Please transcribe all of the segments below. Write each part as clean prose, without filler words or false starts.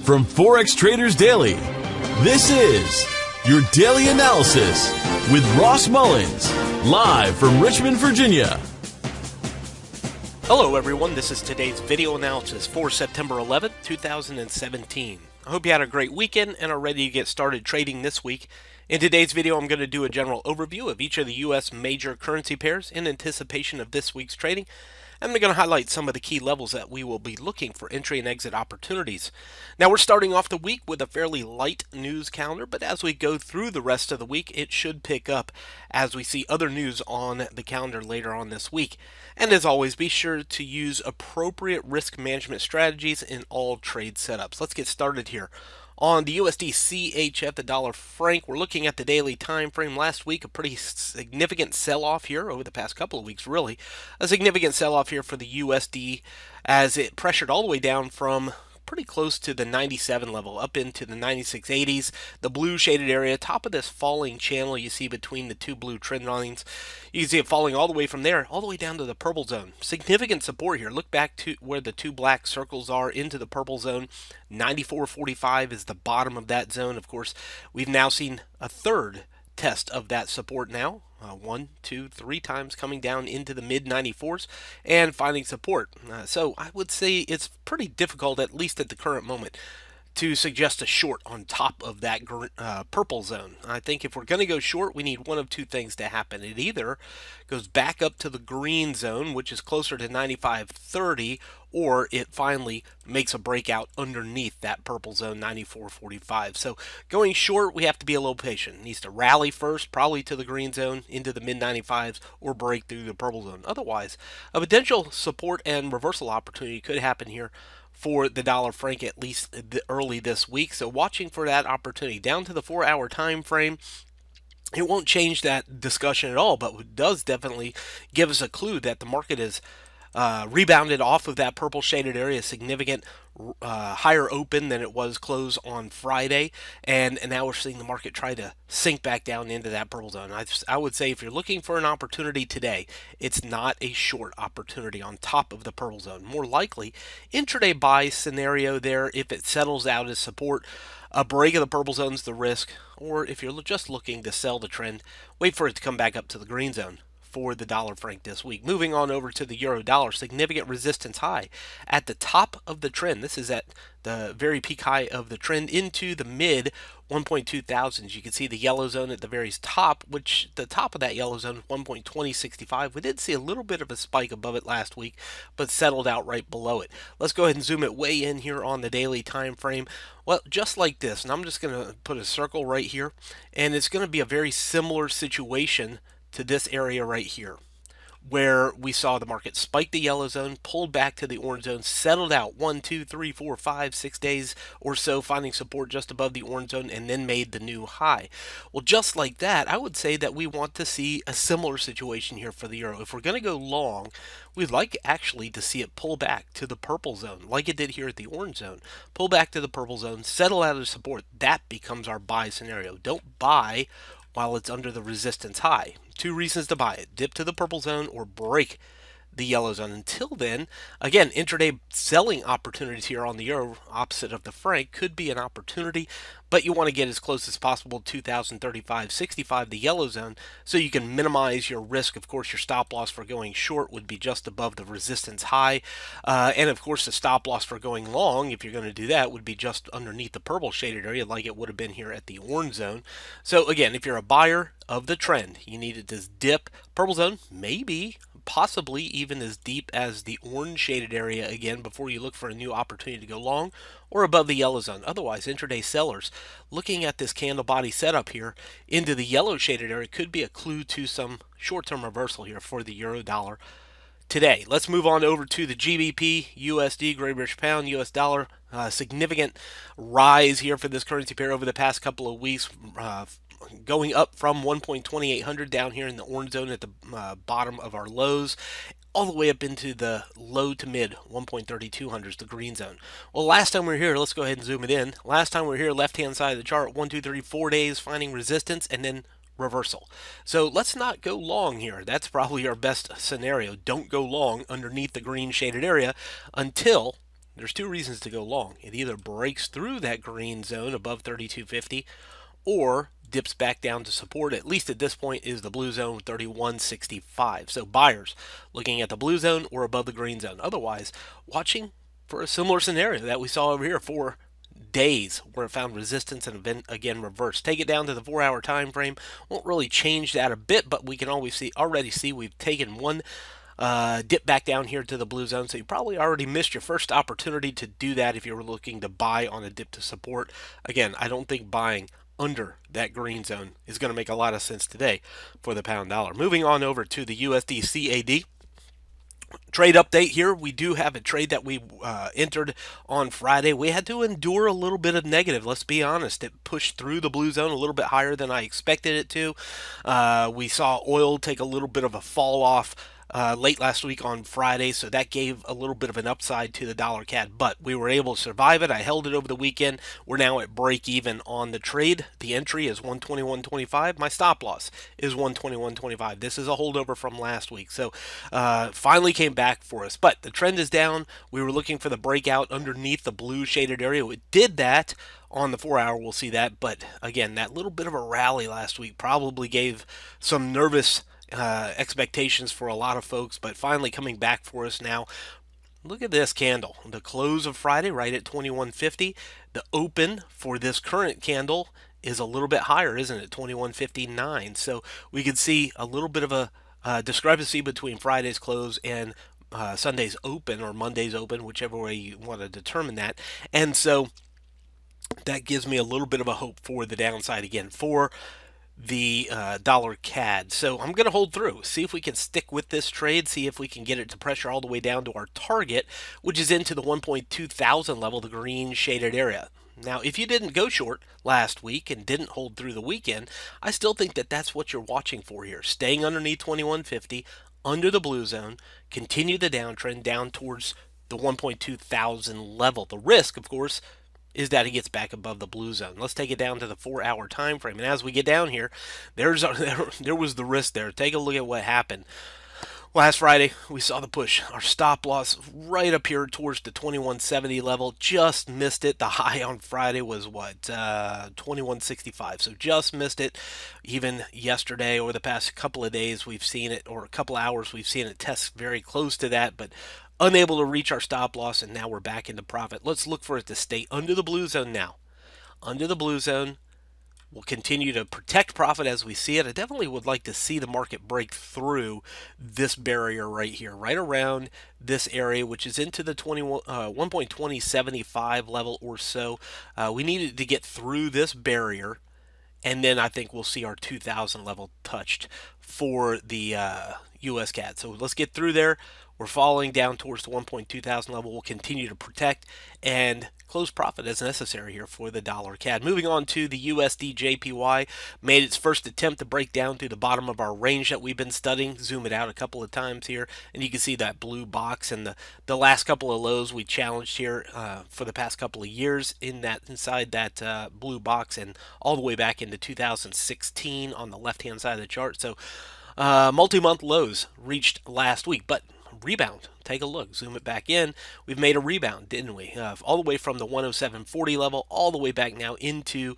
From Forex Traders Daily, this is your daily analysis with Ross Mullins, live from Richmond, Virginia. Hello everyone, this is today's video analysis for September 11th, 2017. I hope you had a great weekend and are ready to get started trading this week. In today's video, I'm going to do a general overview of each of the U.S. major currency pairs in anticipation of this week's trading. I'm going to highlight some of the key levels that we will be looking for entry and exit opportunities. Now, we're starting off the week with a fairly light news calendar, but as we go through the rest of the week, it should pick up as we see other news on the calendar later on this week. And as always, be sure to use appropriate risk management strategies in all trade setups. Let's get started here. On the USD CHF, the dollar franc, we're looking at the daily time frame. Last week, a pretty significant sell-off here over the past couple of weeks, really. A significant sell-off here for the USD as it pressured all the way down from pretty close to the 97 level, up into the 96.80s, the blue shaded area, top of this falling channel you see between the two blue trend lines. You can see it falling all the way from there, all the way down to the purple zone. Significant support here. Look back to where the two black circles are into the purple zone. 94.45 is the bottom of that zone. Of course, we've now seen a third test of that support now. 1, 2, 3 times coming down into the mid 94s and finding support. So I would say it's pretty difficult, at least at the current moment, to suggest a short on top of that purple zone. I think if we're going to go short, we need one of two things to happen. It either goes back up to the green zone, which is closer to 95.30, or it finally makes a breakout underneath that purple zone, 94.45. So going short, we have to be a little patient. It needs to rally first, probably to the green zone, into the mid-95s, or break through the purple zone. Otherwise, a potential support and reversal opportunity could happen here for the dollar franc, at least early this week. So watching for that opportunity. Down to the 4-hour time frame, it won't change that discussion at all, but it does definitely give us a clue that the market is rebounded off of that purple shaded area, significant higher open than it was close on Friday, and now we're seeing the market try to sink back down into that purple zone. I would say if you're looking for an opportunity today, it's not a short opportunity on top of the purple zone. More likely, intraday buy scenario there if it settles out as support. A break of the purple zone is the risk, or if you're just looking to sell the trend, wait for it to come back up to the green zone for the dollar franc this week. Moving on over to the euro dollar, significant resistance high at the top of the trend. This is at the very peak high of the trend into the mid 1.2 thousands. You can see the yellow zone at the very top, which the top of that yellow zone is 1.2065. We did see a little bit of a spike above it last week, but settled out right below it. Let's go ahead and zoom it way in here on the daily time frame. Well, just like this, and I'm just going to put a circle right here, and it's going to be a very similar situation to this area right here, where we saw the market spike the yellow zone, pulled back to the orange zone, settled out 1, 2, 3, 4, 5, 6 days or so, finding support just above the orange zone, and then made the new high. Well, just like that, I would say that we want to see a similar situation here for the euro. If we're going to go long, we'd like actually to see it pull back to the purple zone, like it did here at the orange zone. Pull back to the purple zone, settle out of support. That becomes our buy scenario. Don't buy while it's under the resistance high. Two reasons to buy it: dip to the purple zone or break the yellow zone. Until then, again, intraday selling opportunities here on the euro, opposite of the franc, could be an opportunity, but you want to get as close as possible to 2035.65, the yellow zone, so you can minimize your risk. Of course, your stop loss for going short would be just above the resistance high, and of course the stop loss for going long, if you're going to do that, would be just underneath the purple shaded area, like it would have been here at the orange zone. So again, if you're a buyer of the trend, you needed this dip, purple zone, maybe possibly even as deep as the orange shaded area again before you look for a new opportunity to go long, or above the yellow zone. Otherwise, intraday sellers looking at this candle body setup here into the yellow shaded area could be a clue to some short-term reversal here for the euro dollar today. Let's move on over to the GBP, USD, Great British Pound, US dollar. Significant rise here for this currency pair over the past couple of weeks, going up from 1.2800 down here in the orange zone at the bottom of our lows, all the way up into the low to mid 1.3200s, the green zone. Well, last time we were here, let's go ahead and zoom it in. Last time we were here, left-hand side of the chart, 1, 2, 3, 4 days, finding resistance, and then reversal. So let's not go long here. That's probably our best scenario. Don't go long underneath the green shaded area until there's two reasons to go long. It either breaks through that green zone above 32.50 or dips back down to support. At least at this point is the blue zone 31.65. So buyers looking at the blue zone or above the green zone. Otherwise, watching for a similar scenario that we saw over here for days where it found resistance and then again reversed. Take it down to the 4-hour time frame. Won't really change that a bit, but we can already see we've taken one dip back down here to the blue zone. So you probably already missed your first opportunity to do that if you were looking to buy on a dip to support. Again, I don't think buying under that green zone is going to make a lot of sense today for the pound dollar. Moving on over to the USD CAD. Trade update here. We do have a trade that we entered on Friday. We had to endure a little bit of negative. Let's be honest. It pushed through the blue zone a little bit higher than I expected it to. We saw oil take a little bit of a fall off late last week on Friday, so that gave a little bit of an upside to the dollar CAD, but we were able to survive it. I held it over the weekend. We're now at break even on the trade. The entry is 121.25. My stop loss is 121.25. This is a holdover from last week, so finally came back for us, but the trend is down. We were looking for the breakout underneath the blue shaded area. It did that. On the 4-hour, we'll see that, but again, that little bit of a rally last week probably gave some nervous expectations for a lot of folks, but finally coming back for us now. Look at this candle. The close of Friday right at 21.50. The open for this current candle is a little bit higher, isn't it? 21.59. So we could see a little bit of a discrepancy between Friday's close and Sunday's open, or Monday's open, whichever way you want to determine that. And so that gives me a little bit of a hope for the downside again for the dollar CAD. So I'm going to hold through, see if we can stick with this trade, see if we can get it to pressure all the way down to our target, which is into the 1.2000 level, the green shaded area. Now, if you didn't go short last week and didn't hold through the weekend, I still think that that's what you're watching for here. Staying underneath 2150, under the blue zone, continue the downtrend down towards the 1.2000 level. The risk, of course, is that it gets back above the blue zone. Let's take it down to the 4-hour time frame. And as we get down here, there was the risk there. Take a look at what happened. Last Friday, we saw the push. Our stop loss right up here towards the 2170 level. Just missed it. The high on Friday was what? 2165. So just missed it. Even yesterday or the past couple of days, we've seen it, or a couple hours, we've seen it test very close to that. But unable to reach our stop loss, and now we're back into profit. Let's look for it to stay under the blue zone now. Under the blue zone, we'll continue to protect profit as we see it. I definitely would like to see the market break through this barrier right here, right around this area, which is into the 1.2075 level or so. We needed to get through this barrier, and then I think we'll see our 2000 level touched for the US CAD. So let's get through there. We're falling down towards the 1.2000 level. We'll continue to protect and close profit as necessary here for the dollar CAD. Moving on to the USD JPY, made its first attempt to break down to the bottom of our range that we've been studying. Zoom it out a couple of times here, and you can see that blue box and the last couple of lows we challenged here for the past couple of years inside that blue box, and all the way back into 2016 on the left-hand side of the chart. So multi-month lows reached last week, but rebound. Take a look. Zoom it back in. We've made a rebound, didn't we? All the way from the 107.40 level all the way back now into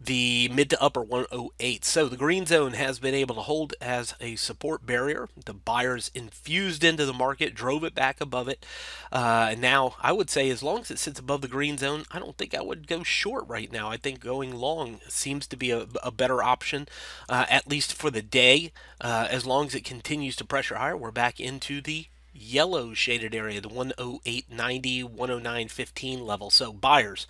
the mid to upper 108. So the green zone has been able to hold as a support barrier. The buyers infused into the market, drove it back above it. And now I would say as long as it sits above the green zone, I don't think I would go short right now. I think going long seems to be a better option, at least for the day. As long as it continues to pressure higher, we're back into the yellow shaded area, the 108.90, 109.15 level. So buyers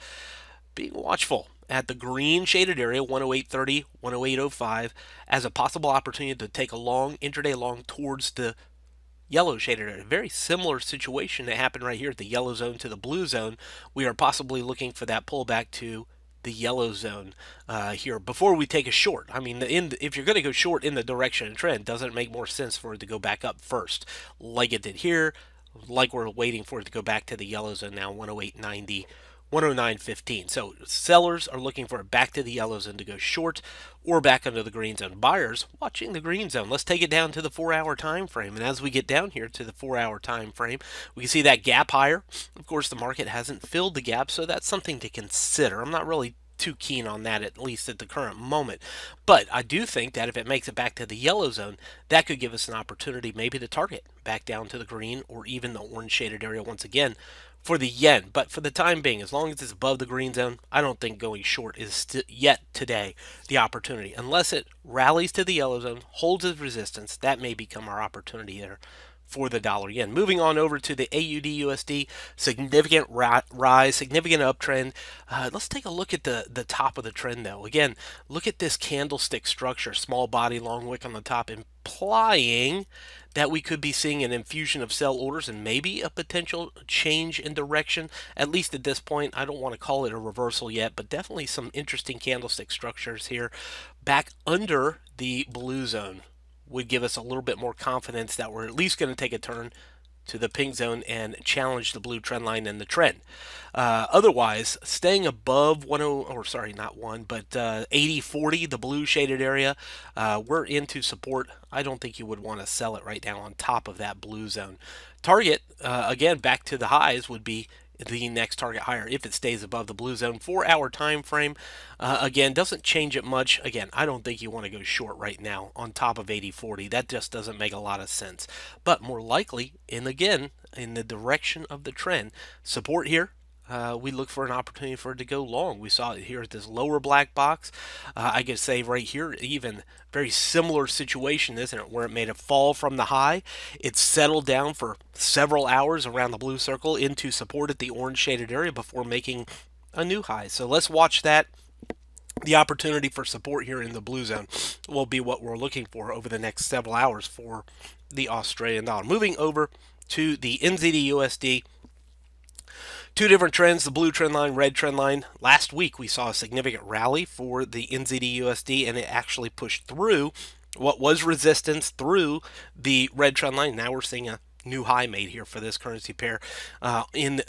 being watchful at the green shaded area, 108.30, 108.05, as a possible opportunity to take a long intraday long towards the yellow shaded area. Very similar situation that happened right here at the yellow zone to the blue zone. We are possibly looking for that pullback to the yellow zone here before we take a short. I mean, if you're going to go short in the direction of trend, doesn't it make more sense for it to go back up first, like it did here, like we're waiting for it to go back to the yellow zone now, 108.90, 109.15. So sellers are looking for it back to the yellow zone to go short or back under the green zone. Buyers watching the green zone. Let's take it down to the 4-hour time frame. And as we get down here to the 4-hour time frame, we can see that gap higher. Of course, the market hasn't filled the gap, so that's something to consider. I'm not really too keen on that, at least at the current moment. But I do think that if it makes it back to the yellow zone, that could give us an opportunity maybe to target back down to the green or even the orange shaded area once again for the yen. But for the time being, as long as it's above the green zone, I don't think going short is yet today the opportunity. Unless it rallies to the yellow zone, holds its resistance, that may become our opportunity there for the dollar yen. Moving on over to the AUD USD, significant rise, significant uptrend. Let's take a look at the top of the trend though. Again, look at this candlestick structure, small body, long wick on the top, implying that we could be seeing an infusion of sell orders and maybe a potential change in direction. At least at this point, I don't want to call it a reversal yet, but definitely some interesting candlestick structures here back under the blue zone would give us a little bit more confidence that we're at least going to take a turn to the pink zone and challenge the blue trend line and the trend. Otherwise, staying above 80.40, the blue shaded area, we're into support. I don't think you would want to sell it right now on top of that blue zone. Target, again, back to the highs would be the next target higher if it stays above the blue zone. 4-hour time frame, again, doesn't change it much. Again, I don't think you want to go short right now on top of 80.40. That just doesn't make a lot of sense. But more likely, and again, in the direction of the trend, support here. We look for an opportunity for it to go long. We saw it here at this lower black box. I could say right here, even very similar situation, isn't it? Where it made a fall from the high. It settled down for several hours around the blue circle into support at the orange shaded area before making a new high. So let's watch that. The opportunity for support here in the blue zone will be what we're looking for over the next several hours for the Australian dollar. Moving over to the NZD USD. Two different trends, the blue trend line, red trend line. Last week we saw a significant rally for the NZD USD, and it actually pushed through what was resistance through the red trend line. Now we're seeing a new high made here for this currency pair in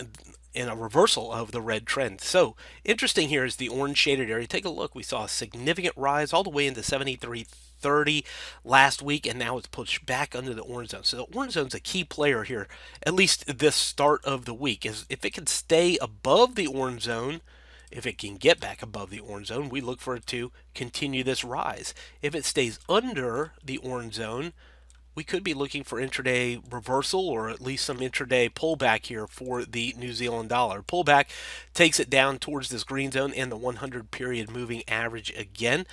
a reversal of the red trend. So interesting here is the orange shaded area. Take a look. We saw a significant rise all the way into 73.30 last week, and now it's pushed back under the orange zone. So the orange zone is a key player here, at least this start of the week. Is if it can stay above the orange zone, if it can get back above the orange zone, we look for it to continue this rise. If it stays under the orange zone, we could be looking for intraday reversal or at least some intraday pullback here for the New Zealand dollar. Pullback takes it down towards this green zone and the 100 period moving average again,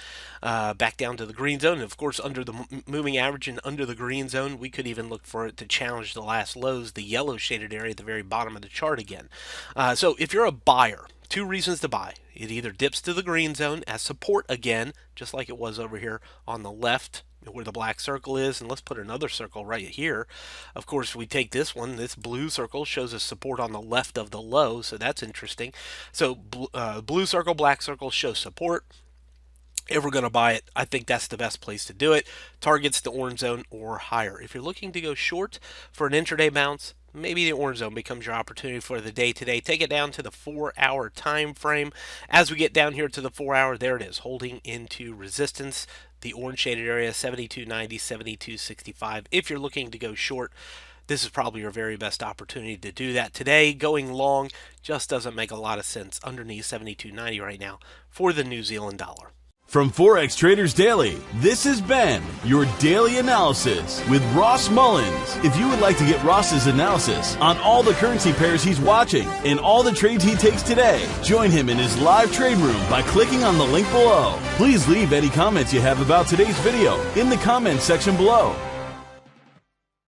back down to the green zone. And of course, under the moving average and under the green zone, we could even look for it to challenge the last lows, the yellow shaded area at the very bottom of the chart again. So if you're a buyer, two reasons to buy. It either dips to the green zone as support again, just like it was over here on the left where the black circle is, and let's put another circle right here. Of course, we take this one, this blue circle shows us support on the left of the low, so that's interesting. So blue circle, black circle shows support. If we're going to buy it, I think that's the best place to do it. Targets the orange zone or higher. If you're looking to go short for an intraday bounce, maybe the orange zone becomes your opportunity for the day today. Take it down to the 4-hour time frame. As we get down here to the 4-hour, there it is, holding into resistance. The orange shaded area, 72.90, 72.65. If you're looking to go short, this is probably your very best opportunity to do that today. Going long just doesn't make a lot of sense underneath 72.90 right now for the New Zealand dollar. From Forex Traders Daily, this has been your daily analysis with Ross Mullins. If you would like to get Ross's analysis on all the currency pairs he's watching and all the trades he takes today, join him in his live trade room by clicking on the link below. Please leave any comments you have about today's video in the comments section below.